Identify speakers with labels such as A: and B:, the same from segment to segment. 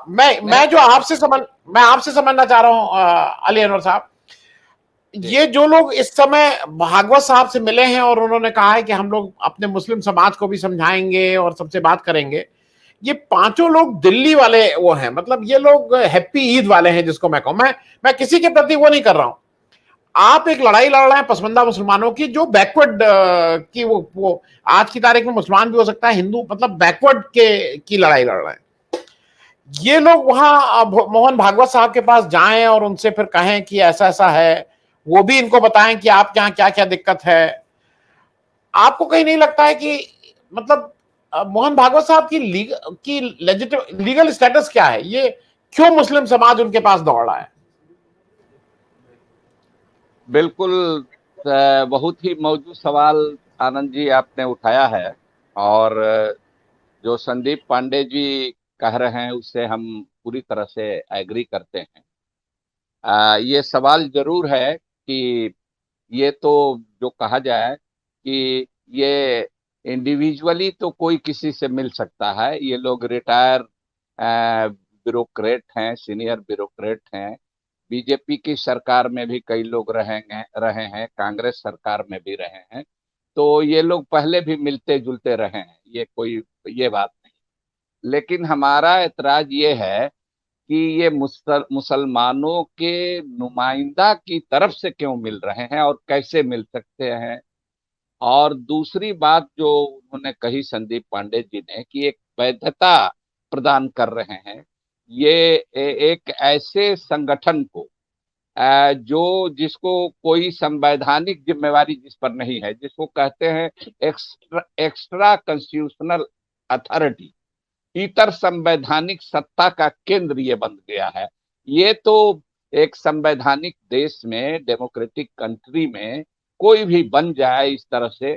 A: मैं आपसे समझना चाह रहा हूं अली अनवर साहब, ये जो लोग इस समय भागवत साहब से मिले हैं और उन्होंने कहा है कि हम लोग अपने मुस्लिम समाज को भी समझाएंगे और सबसे बात करेंगे, ये पांचों लोग दिल्ली वाले वो हैं, मतलब ये लोग हैप्पी ईद वाले हैं जिसको मैं कहूं। मैं किसी के प्रति वो नहीं कर रहा हूं। आप एक लड़ाई लड़ रहे हैं पसमंदा मुसलमानों की, जो बैकवर्ड की वो आज की तारीख में मुसलमान भी हो सकता है, हिंदू, मतलब बैकवर्ड के की लड़ाई लड़ रहे हैं। ये लोग वहां मोहन भागवत साहब के पास जाएं और उनसे फिर कहें कि ऐसा ऐसा है, वो भी इनको बताएं कि आप यहाँ क्या क्या दिक्कत है। आपको कहीं नहीं लगता है कि मतलब मोहन भागवत साहब की लीगल स्टेटस क्या है? ये क्यों मुस्लिम समाज उनके पास दौड़ रहा है?
B: बिल्कुल बहुत ही मौजूद सवाल आनंद जी आपने उठाया है। और जो संदीप पांडे जी कह रहे हैं उससे हम पूरी तरह से एग्री करते हैं। ये सवाल जरूर है कि ये तो जो कहा जाए कि ये इंडिविजुअली तो कोई किसी से मिल सकता है। ये लोग रिटायर ब्यूरोक्रेट हैं, सीनियर ब्यूरोक्रेट हैं। बीजेपी की सरकार में भी कई लोग रहे हैं, कांग्रेस सरकार में भी रहे हैं। तो ये लोग पहले भी मिलते जुलते रहे हैं, ये बात नहीं। लेकिन हमारा एतराज ये है कि ये मुसलमानों के नुमाइंदा की तरफ से क्यों मिल रहे हैं और कैसे मिल सकते हैं। और दूसरी बात जो उन्होंने कही संदीप पांडे जी ने कि एक वैधता प्रदान कर रहे हैं ये एक ऐसे संगठन को जो जिसको कोई संवैधानिक जिम्मेवारी जिस पर नहीं है, जिसको कहते हैं एक्स्ट्रा कॉन्स्टिट्यूशनल अथॉरिटी, इतर संवैधानिक सत्ता का केंद्र ये बन गया है। ये तो एक संवैधानिक देश में, डेमोक्रेटिक कंट्री में कोई भी बन जाए इस तरह से,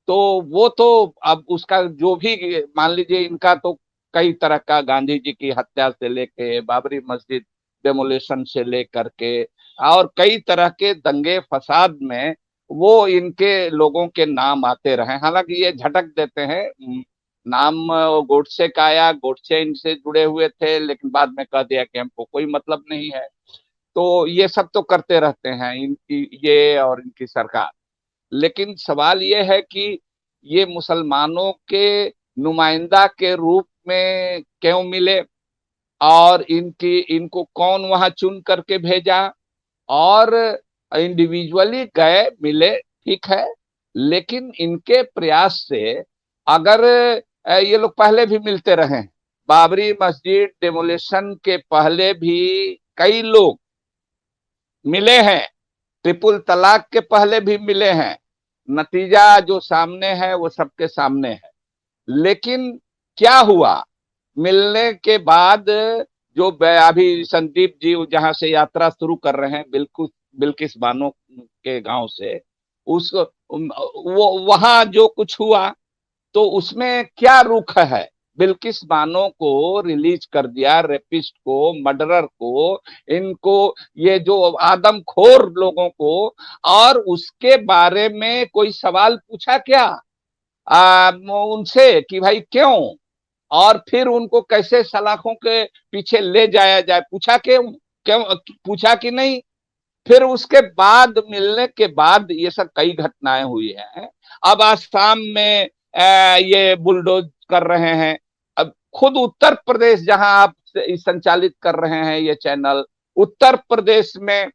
B: तो वो तो अब उसका जो भी मान लीजिए, इनका तो कई तरह का, गांधी जी की हत्या से लेके बाबरी मस्जिद डेमोलेशन से लेकर के और कई तरह के दंगे फसाद में वो इनके लोगों के नाम आते रहे। हालांकि ये झटक देते हैं, नाम गोडसे का आया, गोडसे इनसे जुड़े हुए थे, लेकिन बाद में कह दिया कि हमको कोई मतलब नहीं है। तो ये सब तो करते रहते हैं इनकी, ये और इनकी सरकार। लेकिन सवाल ये है कि ये मुसलमानों के नुमाइंदा के रूप में क्यों मिले और इनको कौन वहां चुन करके भेजा। और इंडिविजुअली गए, मिले, ठीक है, लेकिन इनके प्रयास से अगर ये लोग पहले भी मिलते रहे हैं, बाबरी मस्जिद डेमोलेशन के पहले भी कई लोग मिले हैं, ट्रिपल तलाक के पहले भी मिले हैं। नतीजा जो सामने है वो सबके सामने है। लेकिन क्या हुआ मिलने के बाद? जो अभी संदीप जी जहां से यात्रा शुरू कर रहे हैं, बिल्किस बानो के गांव से, उस वो वहां जो कुछ हुआ तो उसमें क्या रुख है? बिल्किस बानो को रिलीज कर दिया, रेपिस्ट को, मर्डरर को, इनको, ये जो आदमखोर लोगों को। और उसके बारे में कोई सवाल पूछा क्या उनसे कि भाई क्यों? और फिर उनको कैसे सलाखों के पीछे ले जाया जाए, पूछा क्यों? क्यों पूछा कि नहीं? फिर उसके बाद, मिलने के बाद ये सब कई घटनाएं हुई हैं। अब आसाम में ये बुलडोज कर रहे हैं। अब खुद उत्तर प्रदेश, जहां आप संचालित कर रहे हैं ये चैनल, उत्तर प्रदेश में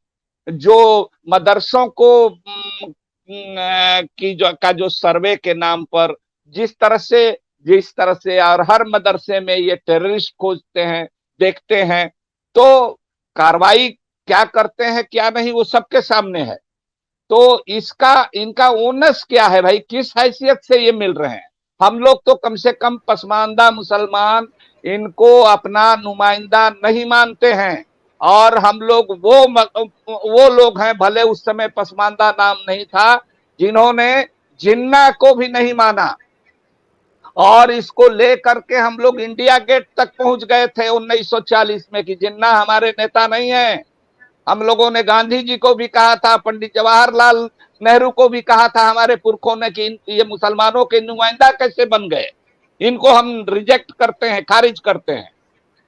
B: जो मदरसों को जो सर्वे के नाम पर जिस तरह से और हर मदरसे में ये टेररिस्ट खोजते हैं, देखते हैं, तो कार्रवाई क्या करते हैं क्या नहीं वो सबके सामने है। तो इनका ओनस क्या है भाई? किस हैसियत से ये मिल रहे हैं? हम लोग तो कम से कम पसमानदा मुसलमान इनको अपना नुमाइंदा नहीं मानते हैं। और हम लोग वो लोग हैं, भले उस समय पसमानदा नाम नहीं था, जिन्होंने जिन्ना को भी नहीं माना। और इसको लेकर के हम लोग इंडिया गेट तक पहुंच गए थे 1940 में कि जिन्ना हमारे नेता नहीं है। हम लोगों ने गांधी जी को भी कहा था, पंडित जवाहरलाल नेहरू को भी कहा था हमारे पुरखों ने कि ये मुसलमानों के नुमाइंदा कैसे बन गए, इनको हम रिजेक्ट करते हैं, खारिज करते हैं।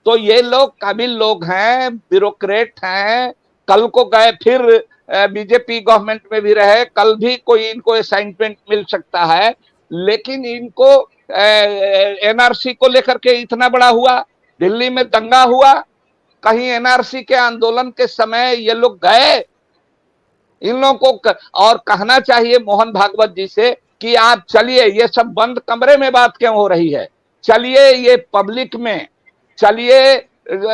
B: तो ये लोग काबिल लोग हैं, ब्यूरोक्रेट हैं। कल को गए फिर बीजेपी गवर्नमेंट में भी रहे, कल भी कोई इनको असाइनमेंट मिल सकता है, लेकिन इनको एनआरसी को लेकर के इतना बड़ा हुआ, दिल्ली में दंगा हुआ, कहीं एनआरसी के आंदोलन के समय ये लोग गए? इन लोगों को और कहना चाहिए मोहन भागवत जी से कि आप चलिए, ये सब बंद कमरे में बात क्यों हो रही है, चलिए ये पब्लिक में चलिए,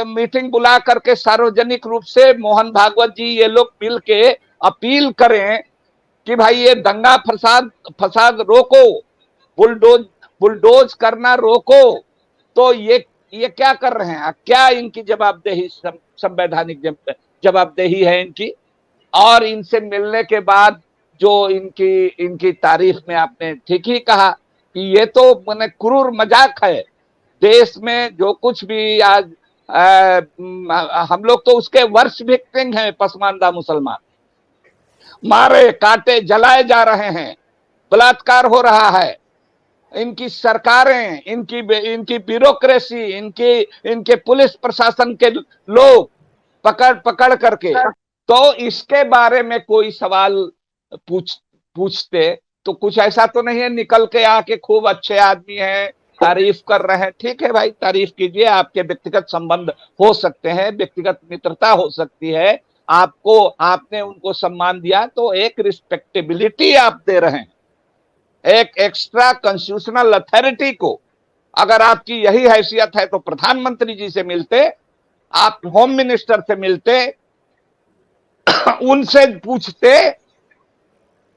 B: मीटिंग बुला करके सार्वजनिक रूप से मोहन भागवत जी ये लोग मिल के अपील करें कि भाई ये दंगा फसाद फसाद रोको, बुलडोज बुलडोज करना रोको। तो ये क्या कर रहे हैं, क्या इनकी जवाबदेही, संवैधानिक जवाबदेही है इनकी? और इनसे मिलने के बाद जो इनकी इनकी तारीफ में आपने ठीक ही कहा कि ये तो मैंने क्रूर मजाक है, देश में जो कुछ भी आज हम लोग तो उसके वर्ष विक्टिम हैं, पसमानदा मुसलमान मारे काटे जलाए जा रहे हैं, बलात्कार हो रहा है, इनकी सरकारें, इनकी ब्यूरोक्रेसी, इनके पुलिस प्रशासन के लोग पकड़ पकड़ करके, तो इसके बारे में कोई सवाल पूछते तो कुछ ऐसा तो नहीं है निकल के आके खूब अच्छे आदमी हैं, तारीफ कर रहे हैं। ठीक है भाई, तारीफ कीजिए, आपके व्यक्तिगत संबंध हो सकते हैं, व्यक्तिगत मित्रता हो सकती है, आपको आपने उनको सम्मान दिया तो एक रिस्पेक्टेबिलिटी आप दे रहे हैं, एक एक्स्ट्रा कॉन्स्टिट्यूशनल अथॉरिटी को। अगर आपकी यही हैसियत है तो प्रधानमंत्री जी से मिलते, आप होम मिनिस्टर से मिलते, उनसे पूछते,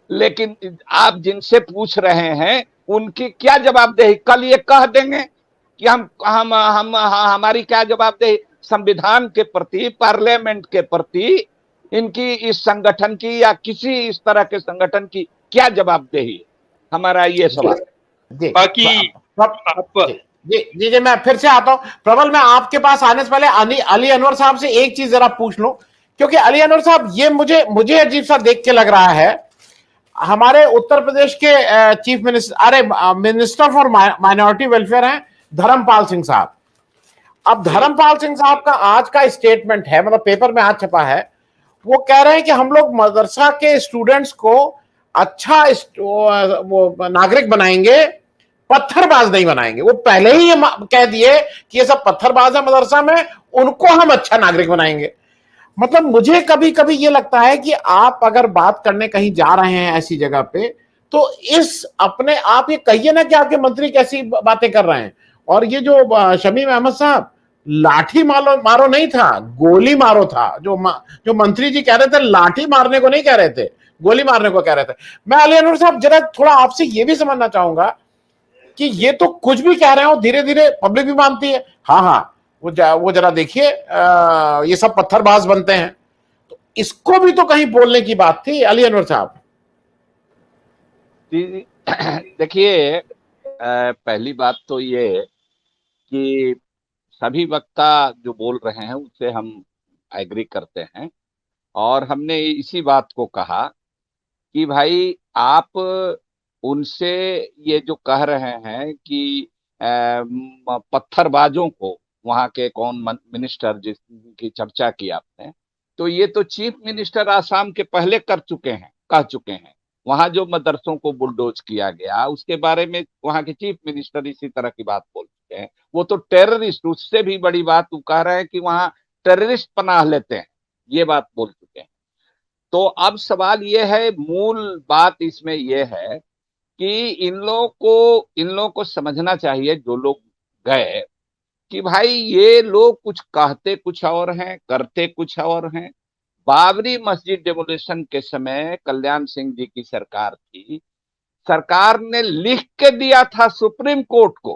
B: लेकिन आप जिनसे पूछ रहे हैं उनकी क्या जवाबदेही? कल ये कह देंगे कि हम हमारी क्या जवाबदेही संविधान के प्रति, पार्लियामेंट के प्रति, इनकी इस संगठन की या किसी इस तरह के संगठन की क्या जवाबदेही है? हमारा ये सवाल।
A: जी
C: बाकी
A: जी जी जी, मैं फिर से आता हूं प्रबल। मैं आपके पास आने से पहले अली अनवर साहब से एक चीज जरा पूछ लूं, क्योंकि अली अनवर साहब, ये मुझे अजीब सा देख के लग रहा है, हमारे उत्तर प्रदेश के चीफ मिनिस्टर, अरे मिनिस्टर फॉर माइनॉरिटी वेलफेयर हैं धर्मपाल सिंह साहब। अब धर्मपाल सिंह साहब का आज का स्टेटमेंट है, मतलब पेपर में आज छपा है, वो कह रहे हैं कि हम लोग मदरसा के स्टूडेंट्स को अच्छा वो नागरिक बनाएंगे, पत्थरबाज नहीं बनाएंगे। वो पहले ही ये कह दिए कि ये सब पत्थरबाज है मदरसा में, उनको हम अच्छा नागरिक बनाएंगे। मतलब मुझे कभी कभी ये लगता है कि आप अगर बात करने कहीं जा रहे हैं ऐसी जगह पे, तो इस अपने आप ये कहिए ना कि आपके मंत्री कैसी बातें कर रहे हैं। और ये जो शमीम अहमद साहब, लाठी मारो मारो नहीं था, गोली मारो था। जो मंत्री जी कह रहे थे, लाठी मारने को नहीं कह रहे थे, गोली मारने को कह रहे थे। मैं अली अनवर साहब जरा थोड़ा आपसे ये भी समझना चाहूंगा कि ये तो कुछ भी कह रहे हो, धीरे धीरे पब्लिक भी मानती है। हाँ हाँ, वो जरा देखिए, ये सब पत्थरबाज बनते हैं, तो इसको भी तो कहीं बोलने की बात थी अली अनवर साहब।
B: देखिए, पहली बात तो ये कि सभी वक्ता जो बोल रहे हैं उससे हम एग्री करते हैं, और हमने इसी बात को कहा कि भाई आप उनसे ये जो कह रहे हैं कि पत्थरबाजों को, वहां के कौन मिनिस्टर जिसकी चर्चा की आपने, तो ये तो चीफ मिनिस्टर आसाम के पहले कह चुके हैं। वहां जो मदरसों को बुलडोज किया गया उसके बारे में वहां के चीफ मिनिस्टर इसी तरह की बात बोल चुके हैं। वो तो टेररिस्ट, उससे भी बड़ी बात वो कह रहे हैं कि वहां टेररिस्ट पनाह लेते हैं, ये बात बोल चुके हैं। तो अब सवाल ये है, मूल बात इसमें ये है कि इन लोगों को समझना चाहिए जो लोग गए कि भाई ये लोग कुछ कहते कुछ और हैं, करते कुछ और हैं। बाबरी मस्जिद डेमोलिशन के समय कल्याण सिंह जी की सरकार थी, सरकार ने लिख के दिया था सुप्रीम कोर्ट को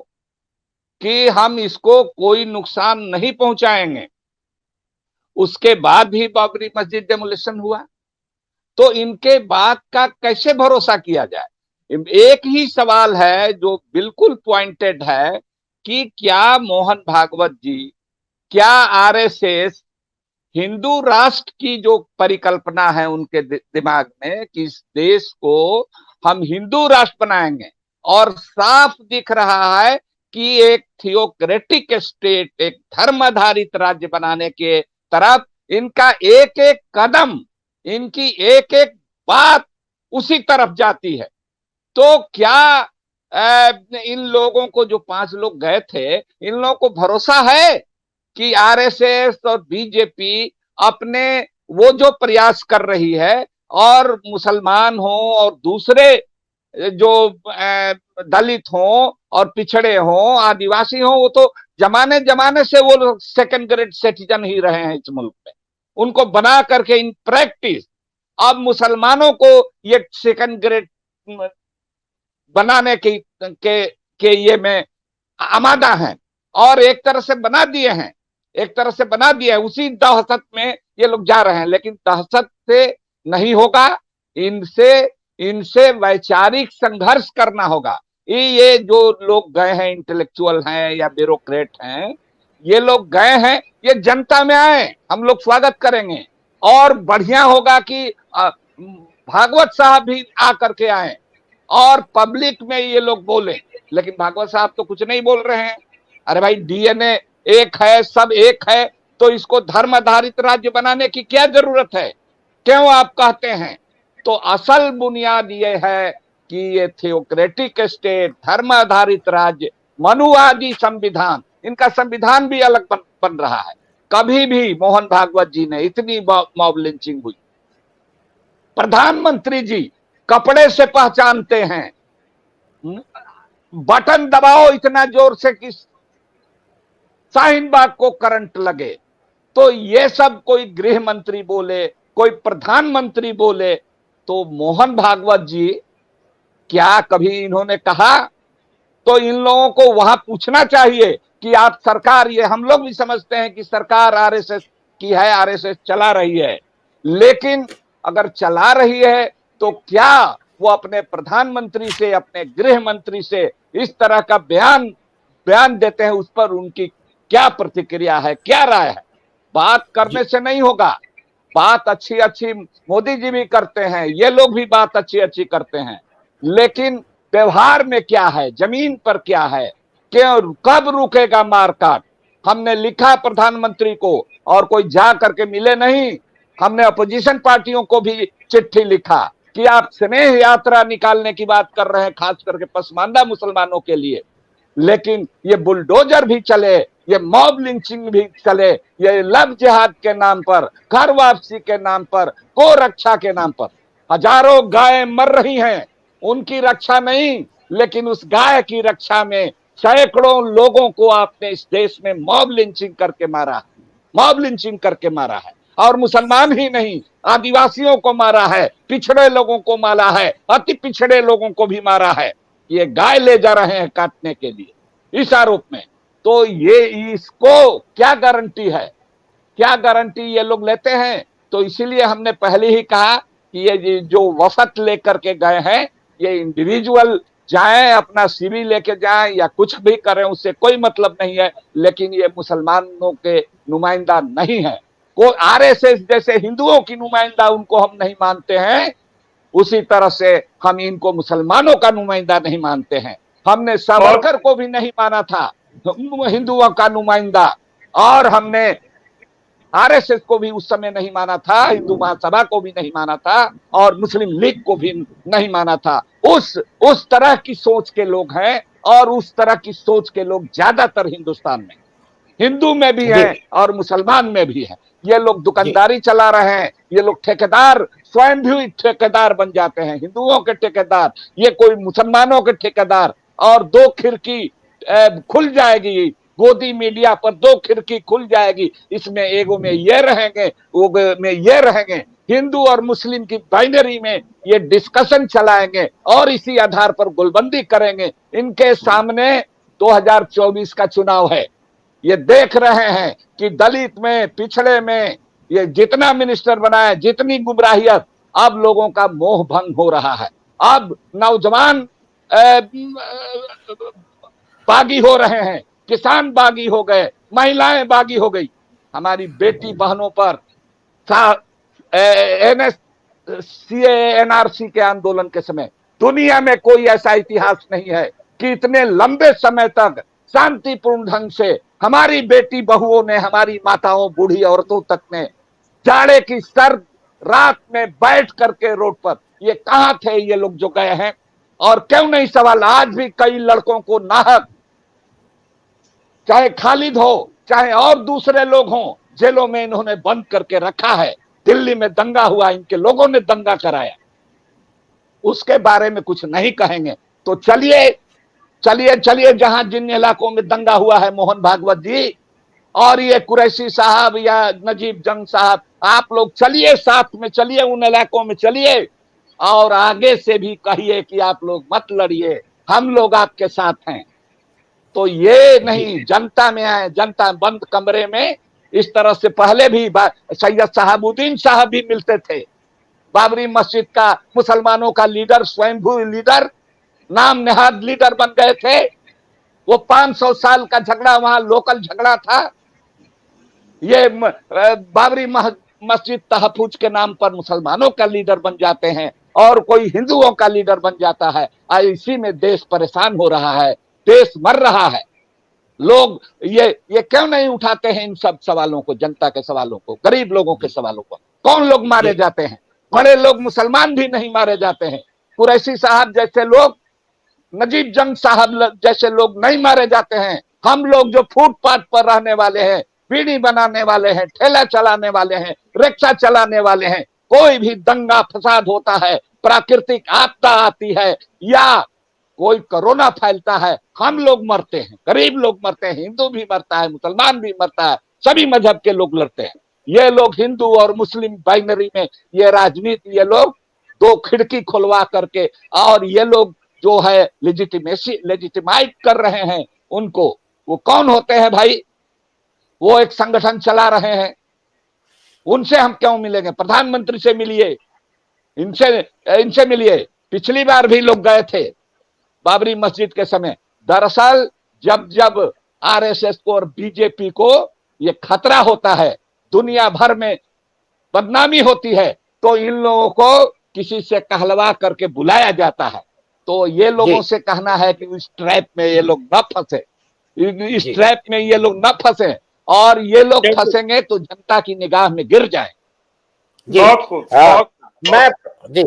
B: कि हम इसको कोई नुकसान नहीं पहुंचाएंगे। उसके बाद भी बाबरी मस्जिद डेमोलिशन हुआ, तो इनके बात का कैसे भरोसा किया जाए? एक ही सवाल है जो बिल्कुल पॉइंटेड है कि क्या मोहन भागवत जी, क्या आरएसएस, हिंदू राष्ट्र की जो परिकल्पना है उनके दिमाग में कि इस देश को हम हिंदू राष्ट्र बनाएंगे, और साफ दिख रहा है कि एक थियोक्रेटिक स्टेट, एक धर्म आधारित राज्य बनाने के तरफ इनका एक एक कदम, इनकी एक एक बात उसी तरफ जाती है। तो क्या इन लोगों को, जो 5 लोग गए थे, इन लोगों को भरोसा है कि आरएसएस और बीजेपी अपने वो जो प्रयास कर रही है, और मुसलमान हो और दूसरे जो दलित हो और पिछड़े हो, आदिवासी हो, वो तो जमाने जमाने से वो लोग सेकंड ग्रेड सिटीजन ही रहे हैं इस मुल्क में, उनको बना करके इन प्रैक्टिस अब मुसलमानों को ये सेकंड ग्रेड बनाने के ये में आमादा हैं, और एक तरह से बना दिए हैं, एक तरह से बना दिया है। उसी दहशत में ये लोग जा रहे हैं, लेकिन दहशत से नहीं होगा, इनसे इनसे वैचारिक संघर्ष करना होगा। ये जो लोग गए हैं, इंटेलेक्चुअल हैं या ब्यूरोक्रेट हैं, ये लोग गए हैं, ये जनता में आए, हम लोग स्वागत करेंगे। और बढ़िया होगा कि भागवत साहब भी आकर के आए और पब्लिक में ये लोग बोले, लेकिन भागवत साहब तो कुछ नहीं बोल रहे हैं। अरे भाई, डीएनए एक है, सब एक है, तो इसको धर्म आधारित राज्य बनाने की क्या जरूरत है, क्यों आप कहते हैं? तो असल बुनियाद ये है कि ये थियोक्रेटिक स्टेट, धर्म आधारित राज्य, मनुवादी संविधान, इनका संविधान भी अलग बन रहा है। कभी भी मोहन भागवत जी ने इतनी मॉब लिंचिंग हुई, प्रधानमंत्री जी कपड़े से पहचानते हैं, बटन दबाओ इतना जोर से कि शाहीन बाग को करंट लगे, तो ये सब कोई गृह मंत्री बोले, कोई प्रधानमंत्री बोले, तो मोहन भागवत जी क्या कभी इन्होंने कहा? तो इन लोगों को वहां पूछना चाहिए कि आप सरकार, ये हम लोग भी समझते हैं कि सरकार आरएसएस की है, आरएसएस चला रही है, लेकिन अगर चला रही है तो क्या वो अपने प्रधानमंत्री से, अपने गृह मंत्री से इस तरह का बयान देते हैं, उस पर उनकी क्या प्रतिक्रिया है, क्या राय है? बात करने से नहीं होगा, बात अच्छी अच्छी मोदी जी भी करते हैं, ये लोग भी बात अच्छी अच्छी करते हैं, लेकिन व्यवहार में क्या है, जमीन पर क्या है, क्यों, कब रुकेगा मारकाट? हमने लिखा प्रधानमंत्री को और कोई जा करके मिले नहीं। हमने अपोजिशन पार्टियों को भी चिट्ठी लिखा कि आप स्नेह यात्रा निकालने की बात कर रहे हैं, खास करके पसमानदा मुसलमानों के लिए, लेकिन ये बुलडोजर भी चले, ये मॉब लिंचिंग भी चले, ये लव जिहाद के नाम पर, घर वापसी के नाम पर, गो रक्षा के नाम पर हजारों गायें मर रही हैं, उनकी रक्षा नहीं, लेकिन उस गाय की रक्षा में सैकड़ों लोगों को आपने इस देश में मॉब लिंचिंग करके मारा, मॉब लिंचिंग करके मारा है। और मुसलमान ही नहीं, आदिवासियों को मारा है, पिछड़े लोगों को मारा है, अति पिछड़े लोगों को भी मारा है। ये गाय ले जा रहे हैं काटने के लिए इस आरोप में। तो ये, इसको क्या गारंटी है, क्या गारंटी ये लोग लेते हैं? तो इसीलिए हमने पहले ही कहा कि ये जो वफद लेकर के गए हैं, ये इंडिविजुअल जाएं, अपना सीवी लेके जाएं या कुछ भी करें, उससे कोई मतलब नहीं है, लेकिन ये मुसलमानों के नुमाइंदा नहीं है। को आरएसएस जैसे हिंदुओं की नुमाइंदा उनको हम नहीं मानते हैं, उसी तरह से हम इनको मुसलमानों का नुमाइंदा नहीं मानते हैं। हमने सावरकर को भी नहीं माना था हिंदुओं का नुमाइंदा, और हमने आरएसएस को भी उस समय नहीं माना था, हिंदू महासभा को भी नहीं माना था, और मुस्लिम लीग को भी नहीं माना था। उस तरह की सोच के लोग हैं, और उस तरह की सोच के लोग ज्यादातर हिंदुस्तान में, हिंदू में भी हैं और मुसलमान में भी हैं। ये लोग दुकानदारी चला रहे हैं, ये लोग ठेकेदार, स्वयं भी ठेकेदार बन जाते हैं, हिंदुओं के ठेकेदार, ये कोई मुसलमानों के ठेकेदार। और दो खिड़की खुल जाएगी, गोदी मीडिया पर दो खिड़की खुल जाएगी, इसमें एगो में ये रहेंगे, वो में ये रहेंगे, हिंदू और मुस्लिम की बाइनरी में ये डिस्कशन चलाएंगे और इसी आधार पर गोलबंदी करेंगे। इनके सामने 2024 का चुनाव है, ये देख रहे हैं कि दलित में, पिछड़े में ये जितना मिनिस्टर बना है, जितनी गुमराहियत, अब लोगों का मोह भंग हो रहा है। अब नौजवान बागी हो रहे हैं, किसान बागी हो गए, महिलाएं बागी हो गई। हमारी बेटी बहनों पर एनएससीए एनआरसी के आंदोलन के समय। दुनिया में कोई ऐसा इतिहास नहीं है कि इतने लंबे समय तक शांतिपूर्ण ढंग से हमारी बेटी बहुओं ने, हमारी माताओं, बूढ़ी औरतों तक ने जाड़े की सर्द रात में बैठ करके रोड पर, ये कहां थे ये लोग जो गए हैं? और क्यों नहीं सवाल, आज भी कई लड़कों को नाहक, चाहे खालिद हो चाहे और दूसरे लोग हों, जेलों में इन्होंने बंद करके रखा है। दिल्ली में दंगा हुआ, इनके लोगों ने दंगा कराया, उसके बारे में कुछ नहीं कहेंगे। तो चलिए चलिए चलिए, जहां जिन इलाकों में दंगा हुआ है मोहन भागवत जी और ये कुरैशी साहब या नजीब जंग साहब, आप लोग चलिए, साथ में चलिए, उन इलाकों में चलिए और आगे से भी कहिए कि आप लोग मत लड़िए, हम लोग आपके साथ हैं। तो ये नहीं जनता में आए, जनता बंद कमरे में। इस तरह से पहले भी सैयद शहाबुद्दीन साहब भी मिलते थे, बाबरी मस्जिद का मुसलमानों का लीडर, स्वयंभू लीडर, नाम नेहाद लीडर बन गए थे। वो 500 साल का झगड़ा वहां लोकल झगड़ा था। ये बाबरी मस्जिद तहफुज के नाम पर मुसलमानों का लीडर बन जाते हैं और कोई हिंदुओं का लीडर बन जाता है। इसी में देश परेशान हो रहा है, देश मर रहा है। लोग ये क्यों नहीं उठाते हैं इन सब सवालों को, जनता के सवालों को, गरीब लोगों के सवालों को? कौन लोग मारे जाते हैं? बड़े लोग मुसलमान भी नहीं मारे जाते हैं। कुरैशी साहब जैसे लोग, नजीब जंग साहब जैसे लोग नहीं मारे जाते हैं। हम लोग जो फुटपाथ पर रहने वाले हैं, बीड़ी बनाने वाले हैं, ठेला चलाने वाले हैं, रिक्शा चलाने वाले हैं, कोई भी दंगा फसाद होता है, प्राकृतिक आपदा आती है या कोई कोरोना फैलता है, हम लोग मरते हैं, गरीब लोग मरते हैं, हिंदू भी मरता है, मुसलमान भी मरता है, सभी मजहब के लोग लड़ते हैं। ये लोग हिंदू और मुस्लिम बाइनरी में ये राजनीति, ये लोग दो खिड़की खुलवा करके, और ये लोग जो है लेजिटिमाइट कर रहे हैं उनको। वो कौन होते हैं भाई? वो एक संगठन चला रहे हैं, उनसे हम क्यों मिलेंगे? प्रधानमंत्री से मिलिए, इनसे मिलिए। पिछली बार भी लोग गए थे बाबरी मस्जिद के समय। दरअसल जब जब आरएसएस को और बीजेपी को ये खतरा होता है, दुनिया भर में बदनामी होती है, तो इन लोगों को किसी से कहलवा करके बुलाया जाता है। तो ये लोगों से कहना है कि इस ट्रैप में ये लोग न फंसे, इस ट्रैप में ये लोग न फंसे, और ये लोग फंसेंगे तो जनता की निगाह में गिर जाए।
A: जी, मैं जी